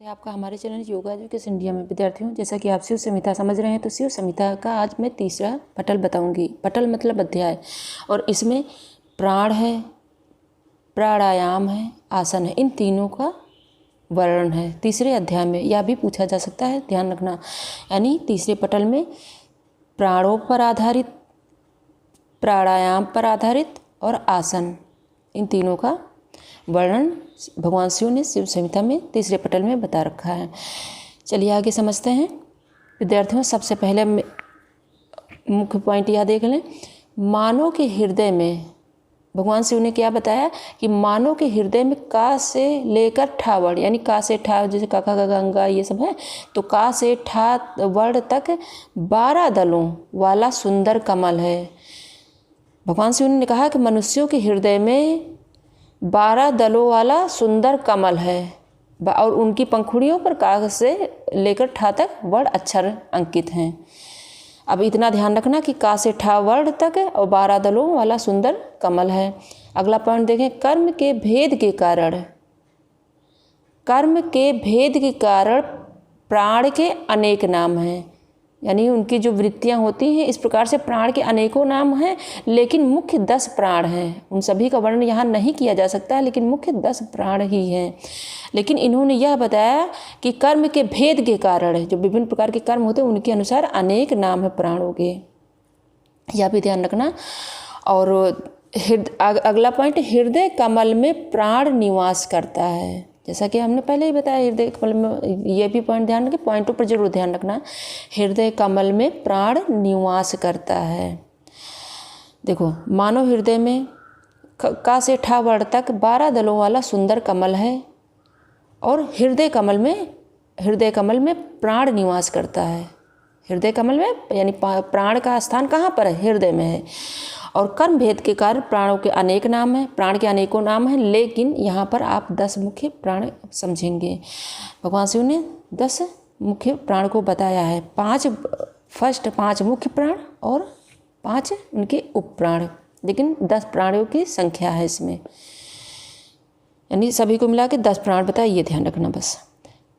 आपका हमारे channel yoga education India में विद्यार्थियों, जैसा कि आप शिव संहिता समझ रहे हैं, तो शिव संहिता का आज मैं तीसरा पटल बताऊंगी। पटल मतलब अध्याय, और इसमें प्राण है, प्राणायाम है, आसन है, इन तीनों का वर्णन है तीसरे अध्याय में। यह भी पूछा जा सकता है, ध्यान रखना। यानी तीसरे पटल में प्राणों पर आधारित, प्राणायाम पर आधारित और आसन, इन तीनों का वर्णन भगवान शिव ने शिव संहिता में तीसरे पटल में बता रखा है। चलिए आगे समझते हैं विद्यार्थियों। सबसे पहले मुख्य पॉइंट यह देख लें। मानव के हृदय में भगवान शिव ने क्या बताया कि मानव के हृदय में का से लेकर ठा वर्ण, यानी का से ठा, जैसे काका का गंगा ये सब है, तो का से ठा वर्ण तक 12 दलों वाला सुंदर कमल है। भगवान शिव ने कहा कि मनुष्यों के हृदय में 12 दलों वाला सुंदर कमल है, और उनकी पंखुड़ियों पर कागज से लेकर ठा तक वर्ण अक्षर अंकित हैं। अब इतना ध्यान रखना कि का से ठा वर्ण तक और 12 दलों वाला सुंदर कमल है। अगला पॉइंट देखें। कर्म के भेद के कारण, कर्म के भेद के कारण प्राण के अनेक नाम हैं। यानी उनकी जो वृत्तियां होती हैं, इस प्रकार से प्राण के अनेकों नाम हैं, लेकिन मुख्य 10 प्राण हैं। उन सभी का वर्णन यहाँ नहीं किया जा सकता है, लेकिन मुख्य 10 प्राण ही हैं। लेकिन इन्होंने यह बताया कि कर्म के भेद के कारण, जो विभिन्न प्रकार के कर्म होते हैं, उनके अनुसार अनेक नाम है प्राणों के, यह भी ध्यान रखना। और अगला पॉइंट, हृदय कमल में प्राण निवास करता है। जैसा कि हमने पहले ही बताया, हृदय कमल में, ये भी पॉइंट ध्यान रखें, पॉइंटों पर जरूर ध्यान रखना। हृदय कमल में प्राण निवास करता है। देखो, मानव हृदय में का से ठा वर्ण तक 12 दलों वाला सुंदर कमल है, और हृदय कमल में प्राण निवास करता है। हृदय कमल में यानी प्राण का स्थान कहाँ पर है? हृदय में है। और कर्म भेद के कारण प्राणों के अनेक नाम हैं, प्राण के अनेकों नाम हैं, लेकिन यहाँ पर आप 10 मुख्य प्राण समझेंगे। भगवान शिव ने 10 मुख्य प्राण को बताया है। 5 मुख्य प्राण और 5 उनके उप प्राण, लेकिन 10 प्राणों की संख्या है इसमें, यानी सभी को मिला के 10 प्राण बताया, ये ध्यान रखना बस।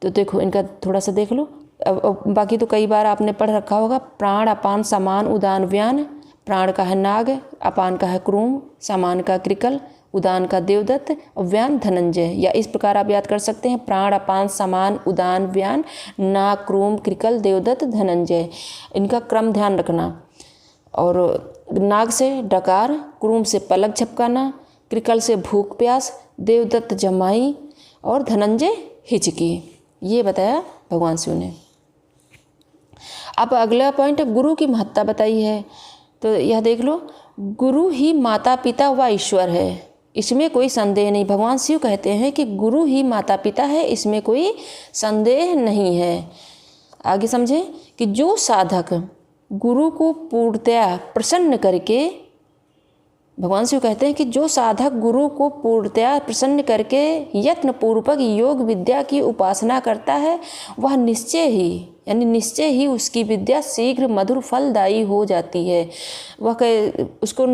तो देखो, इनका थोड़ा सा देख लो। अब बाकी तो कई बार आपने पढ़ रखा होगा। प्राण, अपान, समान, उदान, व्यान। प्राण का है नाग, अपान का है क्रूम, समान का कृकल, उदान का देवदत्त और व्यान धनंजय। या इस प्रकार आप याद कर सकते हैं। प्राण, अपान, समान, उदान, व्यान, नाग, क्रूम, कृकल, देवदत्त, धनंजय। इनका क्रम ध्यान रखना। और नाग से डकार, क्रूम से पलक झपकाना, कृकल से भूख प्यास, देवदत्त जमाई और धनंजय हिचकी, ये बताया भगवान शिव ने। अब अगला पॉइंट, गुरु की महत्ता बताई है। तो यह देख लो, गुरु ही माता पिता व ईश्वर है, इसमें कोई संदेह नहीं। भगवान शिव कहते हैं कि गुरु ही माता पिता है, इसमें कोई संदेह नहीं है। आगे समझें कि जो साधक गुरु को पूर्णतया प्रसन्न करके, भगवान शिव कहते हैं कि जो साधक गुरु को पूर्णतया प्रसन्न करके यत्न पूर्वक योग विद्या की उपासना करता है, वह निश्चय ही उसकी विद्या शीघ्र मधुर फलदायी हो जाती है। उसको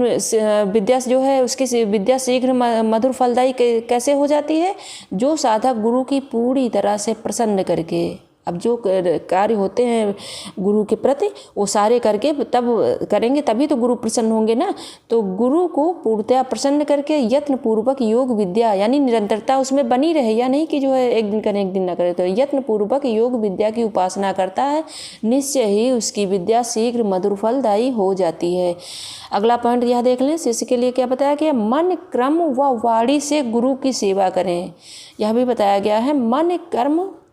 विद्या जो है, उसकी विद्या शीघ्र मधुर फलदायी कैसे हो जाती है? जो साधक गुरु की पूरी तरह से प्रसन्न करके, अब जो कार्य होते हैं गुरु के प्रति, वो सारे करके तब करेंगे, तभी तो गुरु प्रसन्न होंगे ना। तो गुरु को पूर्णतया प्रसन्न करके यत्न पूर्वक योग विद्या, यानी निरंतरता उसमें बनी रहे, या नहीं कि जो है एक दिन करें एक दिन ना करें। तो यत्न पूर्वक योग विद्या की उपासना करता है, निश्चय ही उसकी विद्या शीघ्र मधुर फलदायी हो जाती है। अगला पॉइंट यह देख लें, शिष्य के लिए क्या बताया गया? मन, क्रम व वाणी से गुरु की सेवा करें। यह भी बताया गया है।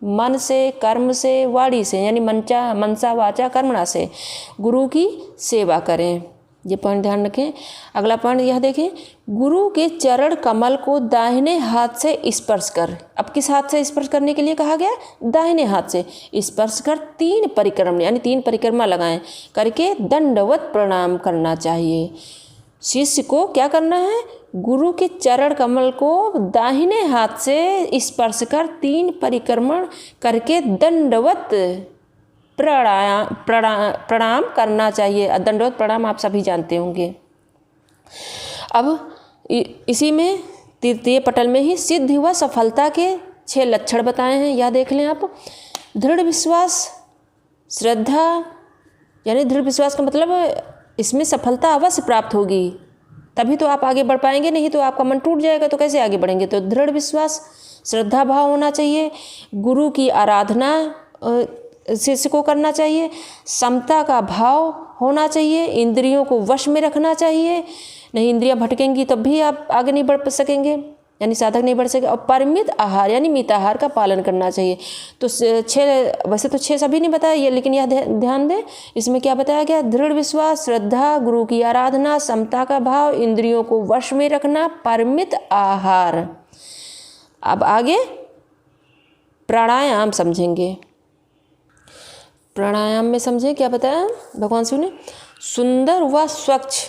मन से, कर्म से, वाणी से, यानी मनसा वाचा कर्मणा से गुरु की सेवा करें। ये पॉइंट ध्यान रखें। अगला पॉइंट यह देखें, गुरु के चरण कमल को दाहिने हाथ से स्पर्श कर। अब किस हाथ से स्पर्श करने के लिए कहा गया? दाहिने हाथ से स्पर्श कर 3 परिक्रम, यानी 3 परिक्रमा लगाएं, करके दंडवत प्रणाम करना चाहिए। शिष्य को क्या करना है? गुरु के चरण कमल को दाहिने हाथ से स्पर्श कर 3 परिक्रमण करके दंडवत प्रणाम करना चाहिए। दंडवत प्रणाम आप सभी जानते होंगे। अब इसी में तृतीय पटल में ही सिद्धि व सफलता के 6 लक्षण बताए हैं, यह देख लें आप। दृढ़ विश्वास, श्रद्धा, यानी दृढ़ विश्वास का मतलब इसमें सफलता अवश्य प्राप्त होगी, तभी तो आप आगे बढ़ पाएंगे, नहीं तो आपका मन टूट जाएगा तो कैसे आगे बढ़ेंगे। तो दृढ़ विश्वास, श्रद्धा भाव होना चाहिए, गुरु की आराधना शिष्य को करना चाहिए, समता का भाव होना चाहिए, इंद्रियों को वश में रखना चाहिए, नहीं इंद्रियां भटकेंगी तब भी आप आगे नहीं बढ़ सकेंगे, यानी साधक नहीं बढ़ सके। और परिमित आहार यानी मिताहार का पालन करना चाहिए। तो 6, वैसे तो 6 सभी नहीं बताया ये, लेकिन यह ध्यान दें इसमें क्या बताया गया, दृढ़ विश्वास, श्रद्धा, गुरु की आराधना, समता का भाव, इंद्रियों को वश में रखना, परिमित आहार। अब आगे प्राणायाम समझेंगे। प्राणायाम में समझें क्या बताया भगवान शिव ने, सुंदर व स्वच्छ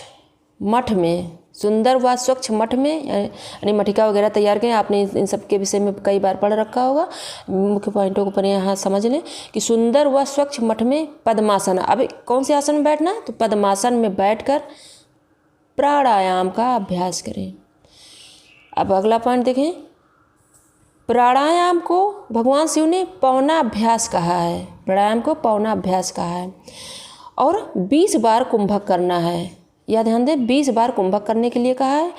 मठ में, सुंदर व स्वच्छ मठ में, यानी मटिका वगैरह तैयार करें। आपने इन सब के विषय में कई बार पढ़ रखा होगा, मुख्य पॉइंटों को पर यहाँ समझ लें कि सुंदर व स्वच्छ मठ में पद्मासन। अब कौन से आसन में बैठना, तो पद्मासन में बैठकर प्राणायाम का अभ्यास करें। अब अगला पॉइंट देखें, प्राणायाम को भगवान शिव ने पौनाभ्यास कहा है, प्राणायाम को पौनाभ्यास कहा है, और 20 बार कुंभक करना है। यह ध्यान दें 20 बार कुंभक करने के लिए कहा है,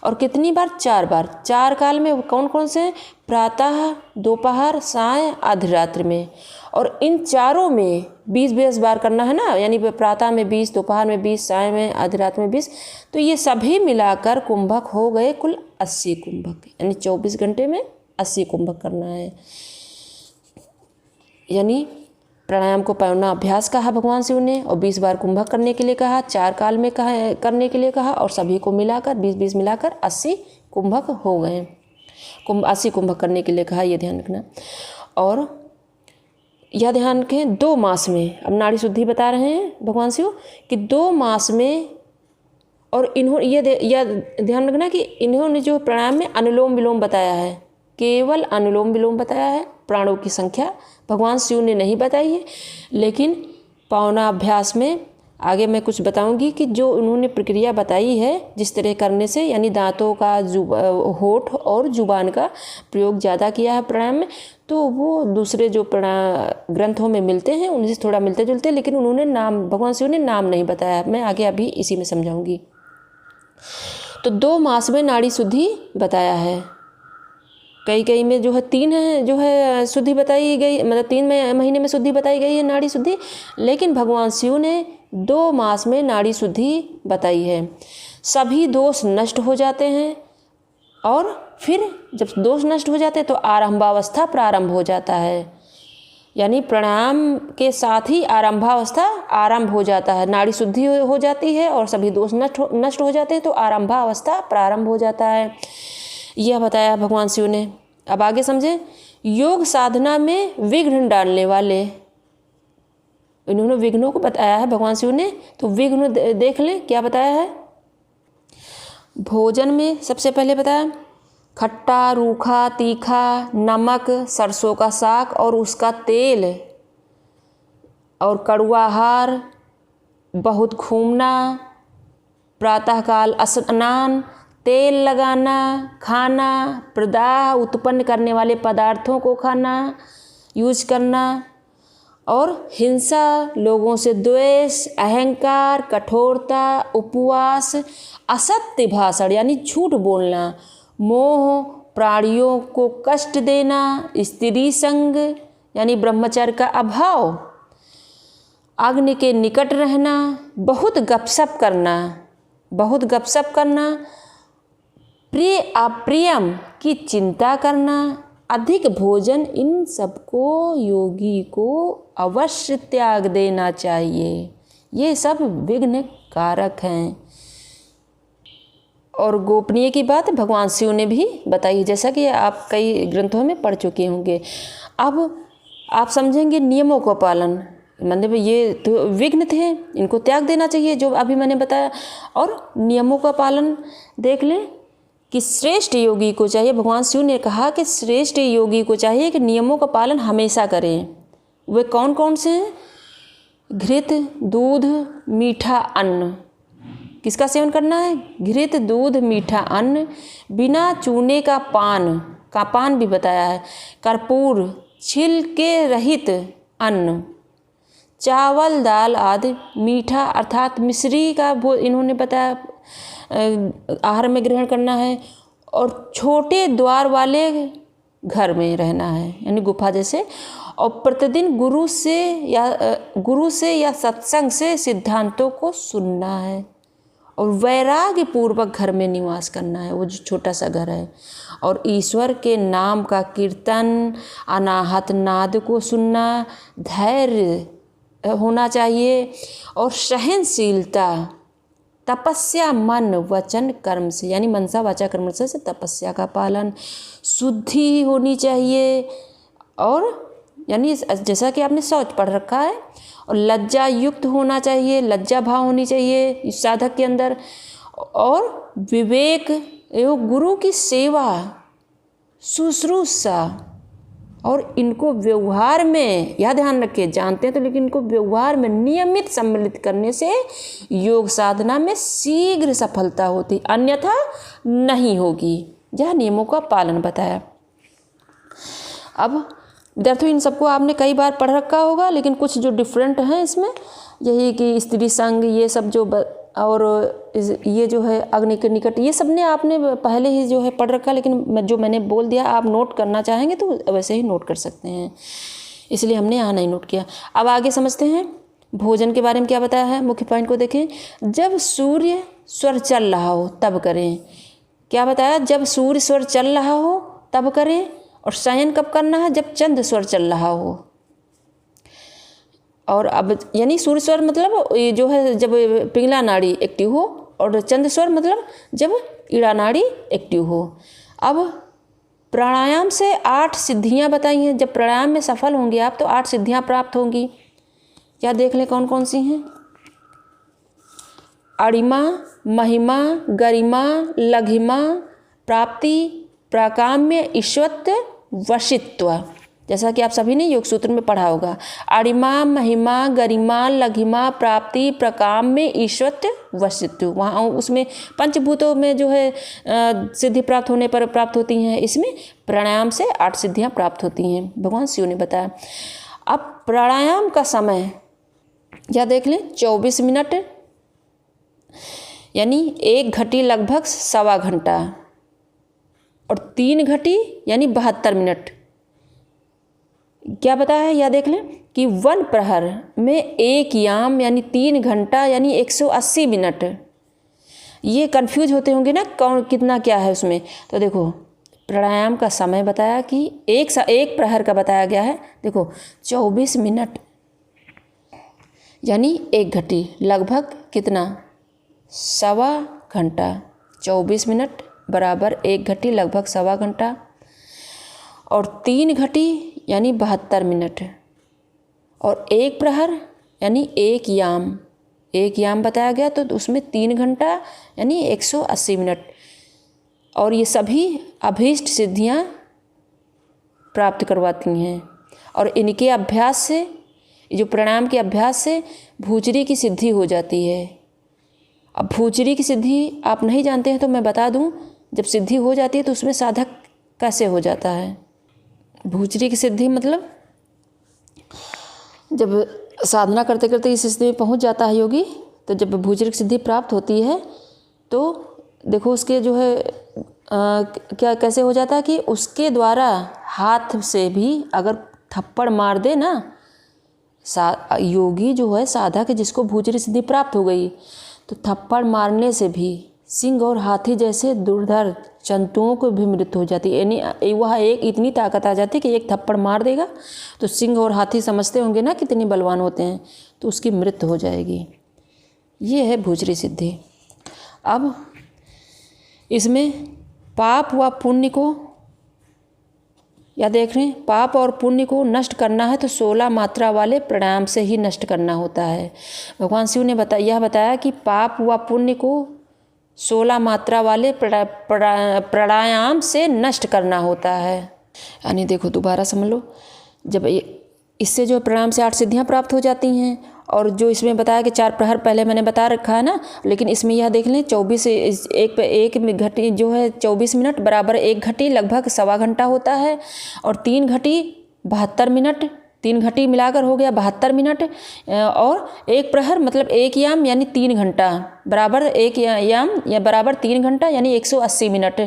और कितनी बार, 4 बार। 4 काल में कौन कौन से, प्रातः, दोपहर, साय, आधी में, और इन चारों में 20-20 बार करना है ना, यानी प्रातः में 20, दोपहर में 20, साय में, आधी रात में 20, तो ये सभी मिलाकर कुंभक हो गए कुल 80 कुंभक, यानी 24 घंटे में 80 कुंभक करना है। यानी प्राणायाम को पौना अभ्यास कहा भगवान शिव ने, और 20 बार कुंभक करने के लिए कहा, 4 काल में कहा करने के लिए कहा, और सभी को मिलाकर 20-20 मिलाकर 80 कुंभक हो गए। 80 कुंभक करने के लिए कहा, ये ध्यान रखना। और यह ध्यान रखें 2 मास में, अब नाड़ी शुद्धि बता रहे हैं भगवान शिव कि 2 मास में, और इन्होंने यह ध्यान रखना कि इन्होंने जो प्राणायाम में अनुलोम विलोम बताया है, केवल अनुलोम विलोम बताया है, प्राणों की संख्या भगवान शिव ने नहीं बताई है। लेकिन पौनाभ्यास में आगे मैं कुछ बताऊंगी कि जो उन्होंने प्रक्रिया बताई है जिस तरह करने से, यानी दांतों का, होठ और जुबान का प्रयोग ज़्यादा किया है प्राणायाम में, तो वो दूसरे जो ग्रंथों में मिलते हैं उनसे थोड़ा मिलते जुलते, लेकिन उन्होंने नाम, भगवान शिव ने नाम नहीं बताया। मैं आगे अभी इसी में समझाऊंगी। तो 2 मास में नाड़ी शुद्धि बताया है, कई में जो है 3 है, जो है शुद्धि बताई गई, मतलब 3 महीने में शुद्धि बताई गई है नाड़ी शुद्धि, लेकिन भगवान शिव ने 2 मास में नाड़ी शुद्धि बताई है। सभी दोष नष्ट हो जाते हैं, और फिर जब दोष नष्ट हो जाते हैं तो आरंभावस्था प्रारंभ हो जाता है, यानी प्राणायाम के साथ ही आरंभावस्था आरंभ हो जाता है, नाड़ी शुद्धि हो जाती है और सभी दोष नष्ट हो जाते हैं, तो आरंभावस्था प्रारंभ हो जाता है। यह बताया भगवान शिव ने। अब आगे समझें, योग साधना में विघ्न डालने वाले, इन्होंने विघ्नों को बताया है भगवान शिव ने, तो विघ्न देख लें क्या बताया है। भोजन में सबसे पहले बताया खट्टा, रूखा, तीखा, नमक, सरसों का साग और उसका तेल, और कड़वा आहार, बहुत घूमना, प्रातःकाल स्नान, तेल लगाना, खाना, प्रदाह उत्पन्न करने वाले पदार्थों को खाना, यूज करना, और हिंसा, लोगों से द्वेष, अहंकार, कठोरता, उपवास, असत्य भाषण यानी झूठ बोलना, मोह, प्राणियों को कष्ट देना, स्त्री संग यानी ब्रह्मचर्य का अभाव, अग्नि के निकट रहना, बहुत गपशप करना, प्रिय अप्रियम की चिंता करना, अधिक भोजन, इन सबको योगी को अवश्य त्याग देना चाहिए। ये सब विघ्न कारक हैं। और गोपनीय की बात भगवान शिव ने भी बताई, जैसा कि आप कई ग्रंथों में पढ़ चुके होंगे। अब आप समझेंगे नियमों का पालन, मतलब ये तो विघ्न थे, इनको त्याग देना चाहिए जो अभी मैंने बताया। और नियमों का पालन देख लें कि श्रेष्ठ योगी को चाहिए, भगवान शिव ने कहा कि श्रेष्ठ योगी को चाहिए कि नियमों का पालन हमेशा करें। वे कौन कौन से हैं? घृत, दूध, मीठा अन्न, किसका सेवन करना है? घृत, दूध, मीठा अन्न, बिना चूने का पान, का पान भी बताया है। कर्पूर, छिलके रहित अन्न, चावल दाल आदि, मीठा अर्थात मिश्री का इन्होंने बताया आहार में ग्रहण करना है। और छोटे द्वार वाले घर में रहना है, यानी गुफा जैसे। और प्रतिदिन गुरु से या सत्संग से सिद्धांतों को सुनना है। और वैराग्य पूर्वक घर में निवास करना है, वो जो छोटा सा घर है। और ईश्वर के नाम का कीर्तन, अनाहत नाद को सुनना, धैर्य होना चाहिए और सहनशीलता, तपस्या मन वचन कर्म से, यानी मनसा वाचा कर्म से तपस्या का पालन, शुद्धि होनी चाहिए। और यानी जैसा कि आपने शौच पढ़ रखा है। और लज्जा युक्त होना चाहिए, लज्जा भाव होनी चाहिए इस साधक के अंदर। और विवेक एवं गुरु की सेवा, शुश्रूषा, और इनको व्यवहार में, यह ध्यान रखिए, जानते हैं तो लेकिन इनको व्यवहार में नियमित सम्मिलित करने से योग साधना में शीघ्र सफलता होती, अन्यथा नहीं होगी। यह नियमों का पालन बताया। अब विद्यार्थियों, इन सबको आपने कई बार पढ़ रखा होगा, लेकिन कुछ जो डिफरेंट हैं इसमें, यही कि स्त्री संग, ये सब जो और ये जो है अग्नि के निकट, ये सब ने आपने पहले ही जो है पढ़ रखा, लेकिन जो मैंने बोल दिया आप नोट करना चाहेंगे तो वैसे ही नोट कर सकते हैं, इसलिए हमने यहाँ नहीं नोट किया। अब आगे समझते हैं भोजन के बारे में क्या बताया है। मुख्य पॉइंट को देखें। जब सूर्य स्वर चल रहा हो तब करें। क्या बताया? जब सूर्य स्वर चल रहा हो तब करें। और शयन कब करना है? जब चंद्र स्वर चल रहा हो। और अब यानी सूर्य स्वर मतलब ये जो है जब पिंगला नाड़ी एक्टिव हो, और चंद्र स्वर मतलब जब ईड़ा नाड़ी एक्टिव हो। अब प्राणायाम से 8 सिद्धियां बताई हैं। जब प्राणायाम में सफल होंगे आप तो 8 सिद्धियां प्राप्त होंगी। क्या देख लें कौन कौन सी हैं? अणिमा, महिमा, गरिमा, लघिमा, प्राप्ति, प्राकाम्य, ईश्वत्व, वशित्व, जैसा कि आप सभी ने योग सूत्र में पढ़ा होगा। अणिमा, महिमा, गरिमा, लघिमा, प्राप्ति, प्रकाम्य, ईश्वत्व, वशित्व, वहाँ उसमें पंचभूतों में जो है सिद्धि प्राप्त होने पर प्राप्त होती हैं। इसमें प्राणायाम से 8 सिद्धियाँ प्राप्त होती हैं, भगवान शिव ने बताया। अब प्राणायाम का समय या देख लें 24 मिनट, यानी 1 घटी लगभग 1.25 घंटा, और 3 घटी यानी 72 मिनट। क्या बताया है? या देख लें कि 1 प्रहर में 1 याम यानी 3 घंटा यानी 180 मिनट। ये कंफ्यूज होते होंगे ना कौन कितना क्या है उसमें। तो देखो प्राणायाम का समय बताया कि एक प्रहर का बताया गया है। देखो 24 मिनट यानी 1 घटी लगभग कितना 1.25 घंटा। 24 मिनट बराबर 1 घटी लगभग 1.25 घंटा, और 3 घटी यानी 72 मिनट, और 1 प्रहर यानी 1 याम बताया गया, तो उसमें 3 घंटा यानी 180 मिनट। और ये सभी अभीष्ट सिद्धियां प्राप्त करवाती हैं। और इनके अभ्यास से, जो प्राणायाम के अभ्यास से भूचरी की सिद्धि हो जाती है। अब भूचरी की सिद्धि आप नहीं जानते हैं तो मैं बता दूं, जब सिद्धि हो जाती है तो उसमें साधक कैसे हो जाता है। भूचरी की सिद्धि मतलब जब साधना करते करते इस स्थिति में पहुंच जाता है योगी, तो जब भूचरी की सिद्धि प्राप्त होती है तो देखो उसके जो है क्या कैसे हो जाता है कि उसके द्वारा हाथ से भी अगर थप्पड़ मार दे ना, योगी जो है साधक जिसको भूचरी सिद्धि प्राप्त हो गई, तो थप्पड़ मारने से भी सिंह और हाथी जैसे दुर्धर जंतुओं को भी मृत्यु हो जाती है। यानी वह एक इतनी ताकत आ जाती है कि एक थप्पड़ मार देगा तो सिंह और हाथी समझते होंगे ना कितने बलवान होते हैं, तो उसकी मृत्यु हो जाएगी। ये है भूचरी सिद्धि। अब इसमें पाप व पुण्य को या देख रहे हैं, पाप और पुण्य को नष्ट करना है तो 16 मात्रा वाले प्राणायाम से ही नष्ट करना होता है। भगवान शिव ने बताया कि पाप व पुण्य को 16 मात्रा वाले प्राणायाम से नष्ट करना होता है। यानी देखो दोबारा समझ लो, जब इससे जो प्राणायाम से 8 सिद्धियां प्राप्त हो जाती हैं, और जो इसमें बताया कि 4 प्रहर पहले मैंने बता रखा है ना, लेकिन इसमें यह देख लें 24 एक घटी जो है 24 मिनट बराबर 1 घटी लगभग सवा घंटा होता है, और 3 घटी 72 मिनट, 3 घटी मिलाकर हो गया 72 मिनट, और 1 प्रहर मतलब 1 याम यानी 3 घंटा बराबर 1 याम या बराबर 3 घंटा यानी 180 मिनट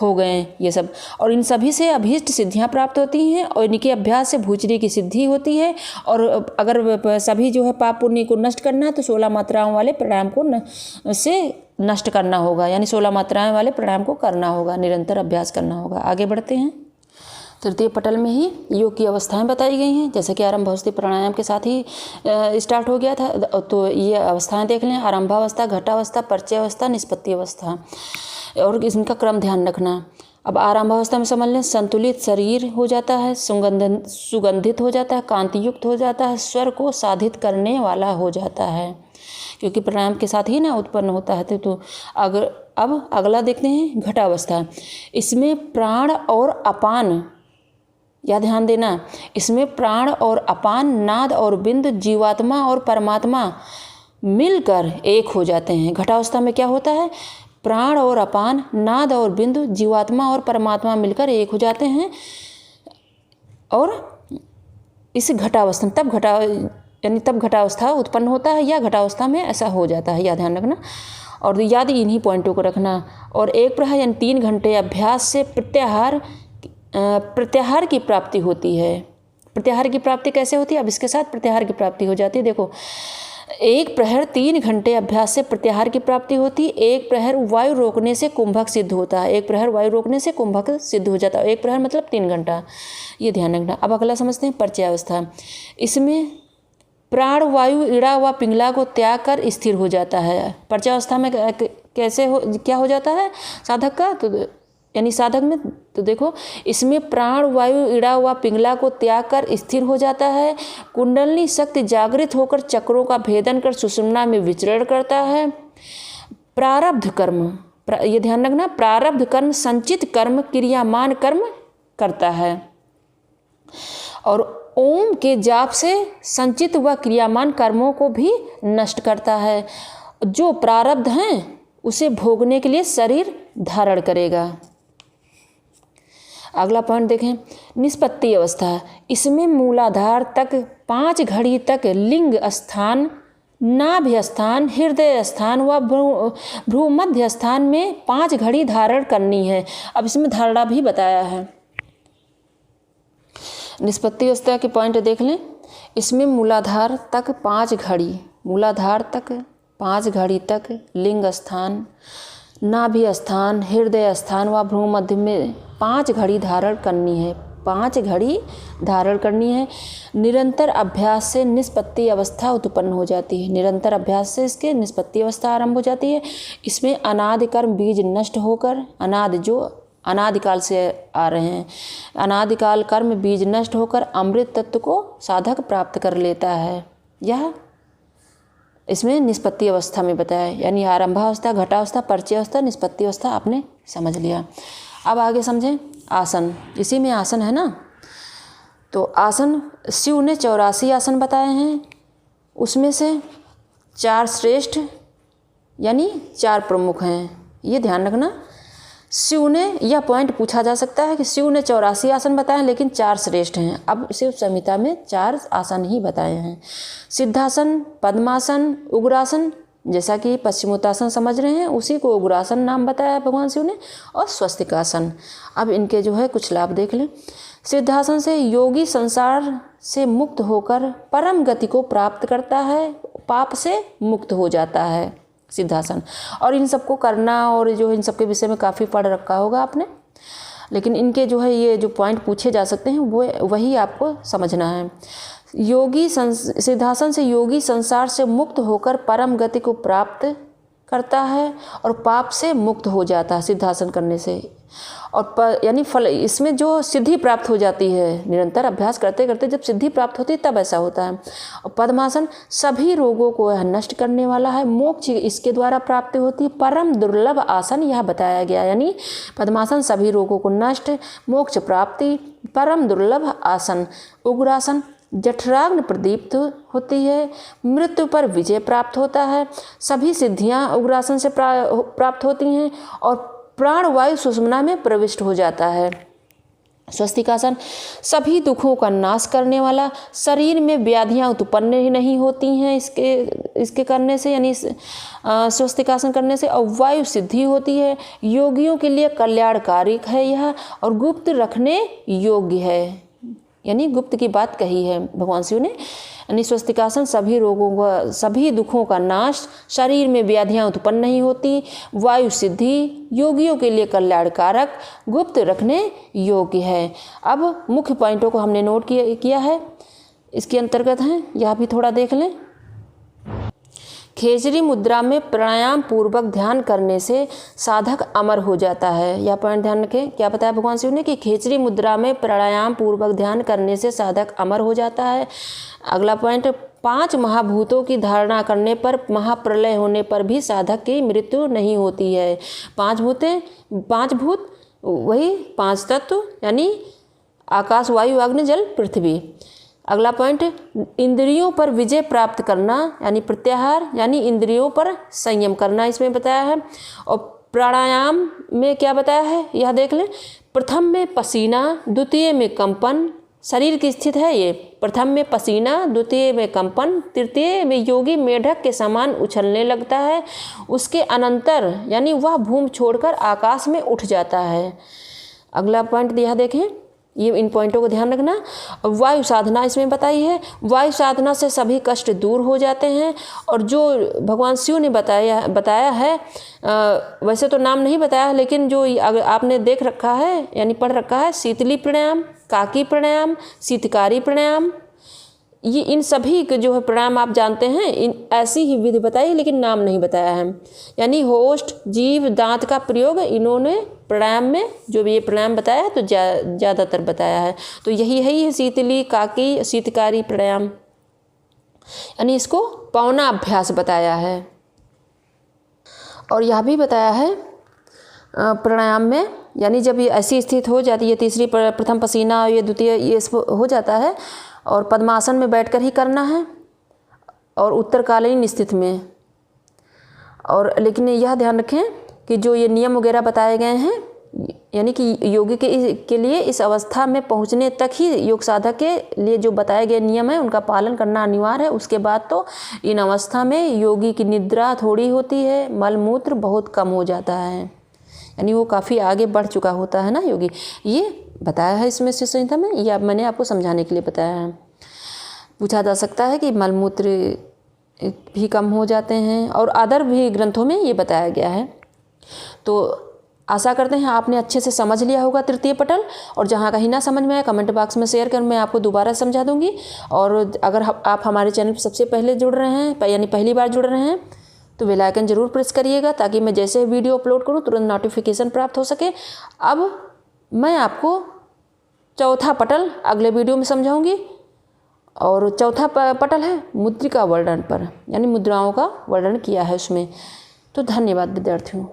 हो गए ये सब। और इन सभी से अभीष्ट सिद्धियां प्राप्त होती हैं और इनके अभ्यास से भूचरी की सिद्धि होती है। और अगर सभी जो है पाप पुण्य को नष्ट करना है तो 16 मात्राओं वाले प्राणायाम को से नष्ट करना होगा, यानी 16 मात्राएं वाले प्राणायाम को करना होगा, निरंतर अभ्यास करना होगा। आगे बढ़ते हैं। तृतीय पटल में ही योग की अवस्थाएं बताई गई हैं, जैसे कि आरंभावस्थी प्राणायाम के साथ ही स्टार्ट हो गया था। तो ये अवस्थाएं देख लें, आरंभावस्था, घटावस्था, परिचय अवस्था, निष्पत्ति अवस्था, और इनका क्रम ध्यान रखना। अब आरंभावस्था में समझ लें, संतुलित शरीर हो जाता है, सुगंधित हो जाता है, कांतियुक्त हो जाता है, स्वर को साधित करने वाला हो जाता है, क्योंकि प्राणायाम के साथ ही ना उत्पन्न होता है। तो अब अगला देखते हैं घटावस्था। इसमें प्राण और अपान, या ध्यान देना, इसमें प्राण और अपान, नाद और बिंद, जीवात्मा और परमात्मा मिलकर एक हो जाते हैं। घटावस्था में क्या होता है, प्राण और अपान, नाद और बिंदु, जीवात्मा और परमात्मा मिलकर एक हो जाते हैं। और इस घटावस्था में तब घटावस्था उत्पन्न होता है, या घटावस्था में ऐसा हो जाता है, यह ध्यान रखना। और याद इन्हीं पॉइंटों को रखना। और 1 प्रहर यानी 3 घंटे अभ्यास से प्रत्याहार की प्राप्ति होती है। प्रत्याहार की प्राप्ति कैसे होती है, अब इसके साथ प्रत्याहार की प्राप्ति हो जाती है। देखो, 1 प्रहर 3 घंटे अभ्यास से प्रत्याहार की प्राप्ति होती है। 1 प्रहर वायु रोकने से कुंभक सिद्ध होता है। 1 प्रहर वायु रोकने से कुंभक सिद्ध हो जाता है। 1 प्रहर मतलब 3 घंटा, ये ध्यान रखना। अब अगला समझते हैं परिचय अवस्था। इसमें प्राण वायु इड़ा व पिंगला को त्याग कर स्थिर हो जाता है। परिचय अवस्था में क्या हो जाता है साधक का, तो यानी साधक में, तो देखो इसमें प्राण वायु इड़ा व पिंगला को त्याग कर स्थिर हो जाता है। कुंडलनी शक्ति जागृत होकर चक्रों का भेदन कर सुषुम्ना में विचरण करता है। प्रारब्ध कर्म, ये ध्यान रखना, प्रारब्ध कर्म संचित कर्म क्रियामान कर्म करता है। और ओम के जाप से संचित व क्रियामान कर्मों को भी नष्ट करता है। जो प्रारब्ध हैं उसे भोगने के लिए शरीर धारण करेगा। अगला पॉइंट देखें, निष्पत्ति अवस्था। इसमें मूलाधार तक 5 घड़ी तक लिंग स्थान, नाभि स्थान, हृदय स्थान व भ्रूमध्य स्थान में 5 घड़ी धारण करनी है। अब इसमें धारणा भी बताया है। निष्पत्ति अवस्था के पॉइंट देख लें। इसमें मूलाधार तक 5 घड़ी तक लिंग स्थान, नाभि स्थान, हृदय स्थान व भ्रूमध्य में 5 घड़ी धारण करनी है। 5 घड़ी धारण करनी है। निरंतर अभ्यास से निष्पत्ति अवस्था उत्पन्न हो जाती है। निरंतर अभ्यास से इसके निष्पत्ति अवस्था आरंभ हो जाती है। इसमें अनादि कर्म बीज नष्ट होकर, अनादिकाल से आ रहे हैं, अनादिकाल कर्म बीज नष्ट होकर अमृत तत्व को साधक प्राप्त कर लेता है। यह इसमें निष्पत्ति अवस्था में बताया है, यानी आरंभावस्था, घटावस्था, परिचय अवस्था, निष्पत्ति अवस्था आपने समझ लिया। अब आगे समझें आसन। इसी में आसन है ना, तो आसन शिव ने 84 आसन बताए हैं, उसमें से 4 श्रेष्ठ यानी 4 प्रमुख हैं, ये ध्यान रखना। शिव ने, यह पॉइंट पूछा जा सकता है कि शिव ने 84 आसन बताए लेकिन 4 श्रेष्ठ हैं। अब शिव संहिता में 4 आसन ही बताए हैं। सिद्धासन, पद्मासन, उग्रासन, जैसा कि पश्चिमोत्तासन समझ रहे हैं उसी को उग्रासन नाम बताया है भगवान शिव ने, और स्वस्तिकासन। अब इनके जो है कुछ लाभ देख लें। सिद्धासन से योगी संसार से मुक्त होकर परम गति को प्राप्त करता है, पाप से मुक्त हो जाता है सिद्धासन। और इन सबको करना, और जो इन सबके विषय में काफ़ी पढ़ रखा होगा आपने, लेकिन इनके जो है ये जो पॉइंट पूछे जा सकते हैं वो वही आपको समझना है। सिद्धासन से योगी संसार से मुक्त होकर परम गति को प्राप्त करता है और पाप से मुक्त हो जाता है सिद्धासन करने से। और यानी फल, इसमें जो सिद्धि प्राप्त हो जाती है, निरंतर अभ्यास करते करते जब सिद्धि प्राप्त होती है तब ऐसा होता है। और पद्मासन सभी रोगों को नष्ट करने वाला है, मोक्ष इसके द्वारा प्राप्त होती है, परम दुर्लभ आसन यह बताया गया। यानी पद्मासन सभी रोगों को नष्ट, मोक्ष प्राप्ति, परम दुर्लभ आसन। उग्रासन जठराग्नि प्रदीप्त होती है, मृत्यु पर विजय प्राप्त होता है, सभी सिद्धियां उग्रासन से प्राप्त होती हैं और प्राणवायु सुषुम्ना में प्रविष्ट हो जाता है। स्वस्तिकासन सभी दुखों का नाश करने वाला, शरीर में व्याधियां उत्पन्न ही नहीं होती हैं इसके करने से, यानी स्वस्तिकासन करने से। और वायु सिद्धि होती है, योगियों के लिए कल्याणकारी है यह, और गुप्त रखने योग्य है, यानी गुप्त की बात कही है भगवान शिव ने। यानी स्वस्तिकासन सभी रोगों का, सभी दुखों का नाश, शरीर में व्याधियां उत्पन्न नहीं होती, वायु सिद्धि, योगियों के लिए कल्याणकारक, गुप्त रखने योग्य है। अब मुख्य पॉइंटों को हमने नोट किया है, इसके अंतर्गत हैं, यह भी थोड़ा देख लें। खेचरी मुद्रा में प्राणायाम पूर्वक ध्यान करने से साधक अमर हो जाता है। यह पॉइंट ध्यान रखें, क्या बताया भगवान शिव ने कि खेचरी मुद्रा में प्राणायाम पूर्वक ध्यान करने से साधक अमर हो जाता है। अगला पॉइंट, 5 महाभूतों की धारणा करने पर, महाप्रलय होने पर भी साधक की मृत्यु नहीं होती है। 5 भूत वही 5 तत्व, यानी आकाश, वायु, अग्नि, जल, पृथ्वी। अगला पॉइंट, इंद्रियों पर विजय प्राप्त करना, यानी प्रत्याहार, यानी इंद्रियों पर संयम करना, इसमें बताया है। और प्राणायाम में क्या बताया है यह देख लें। प्रथम में पसीना, द्वितीय में कंपन, शरीर की स्थिति है ये। प्रथम में पसीना, द्वितीय में कंपन, तृतीय में योगी मेढक के समान उछलने लगता है। उसके अनंतर यानी वह भूमि छोड़कर आकाश में उठ जाता है। अगला पॉइंट यह देखें, ये इन पॉइंटों को ध्यान रखना। वायु साधना इसमें बताई है, वायु साधना से सभी कष्ट दूर हो जाते हैं। और जो भगवान शिव ने बताया है, वैसे तो नाम नहीं बताया, लेकिन जो आपने देख रखा है यानी पढ़ रखा है, शीतली प्राणायाम, काकी प्राणायाम, शीतकारी प्राणायाम, ये इन सभी के जो है प्राणायाम आप जानते हैं, इन ऐसी ही विधि बताई, लेकिन नाम नहीं बताया है। यानी होस्ट, जीभ, दांत का प्रयोग इन्होंने प्राणायाम में जो भी ये प्राणायाम बताया है तो ज़्यादातर बताया है। तो यही है शीतली, काकी, शीतकारी प्राणायाम, यानी इसको पौना अभ्यास बताया है। और यह भी बताया है प्राणायाम में, यानी जब ये ऐसी स्थिति हो जाती है, तीसरी प्रथम पसीना, ये द्वितीय, ये हो जाता है, और पद्मासन में बैठकर ही करना है और उत्तरकालीन स्थिति में। और लेकिन यह ध्यान रखें कि जो ये नियम वगैरह बताए गए हैं, यानी कि योगी के लिए इस अवस्था में पहुंचने तक ही योग साधक के लिए जो बताए गए नियम हैं उनका पालन करना अनिवार्य है। उसके बाद तो इन अवस्था में योगी की निद्रा थोड़ी होती है, मलमूत्र बहुत कम हो जाता है, यानी वो काफ़ी आगे बढ़ चुका होता है ना योगी। ये बताया है इसमें शिव संहिता में, ये मैंने आपको समझाने के लिए बताया है। पूछा जा सकता है कि मलमूत्र भी कम हो जाते हैं, और अदर भी ग्रंथों में ये बताया गया है। तो आशा करते हैं आपने अच्छे से समझ लिया होगा तृतीय पटल, और जहाँ कहीं ना समझ में आया कमेंट बॉक्स में शेयर कर मैं आपको दोबारा समझा दूंगी। और अगर आप हमारे चैनल पर सबसे पहले जुड़ रहे हैं, यानी पहली बार जुड़ रहे हैं, तो बेल आइकन जरूर प्रेस करिएगा, ताकि मैं जैसे वीडियो अपलोड करूँ तुरंत नोटिफिकेशन प्राप्त हो सके। अब मैं आपको चौथा पटल अगले वीडियो में समझाऊंगी, और चौथा पटल है मुद्रिका वर्णन पर, यानी मुद्राओं का वर्णन किया है उसमें। तो धन्यवाद विद्यार्थियों।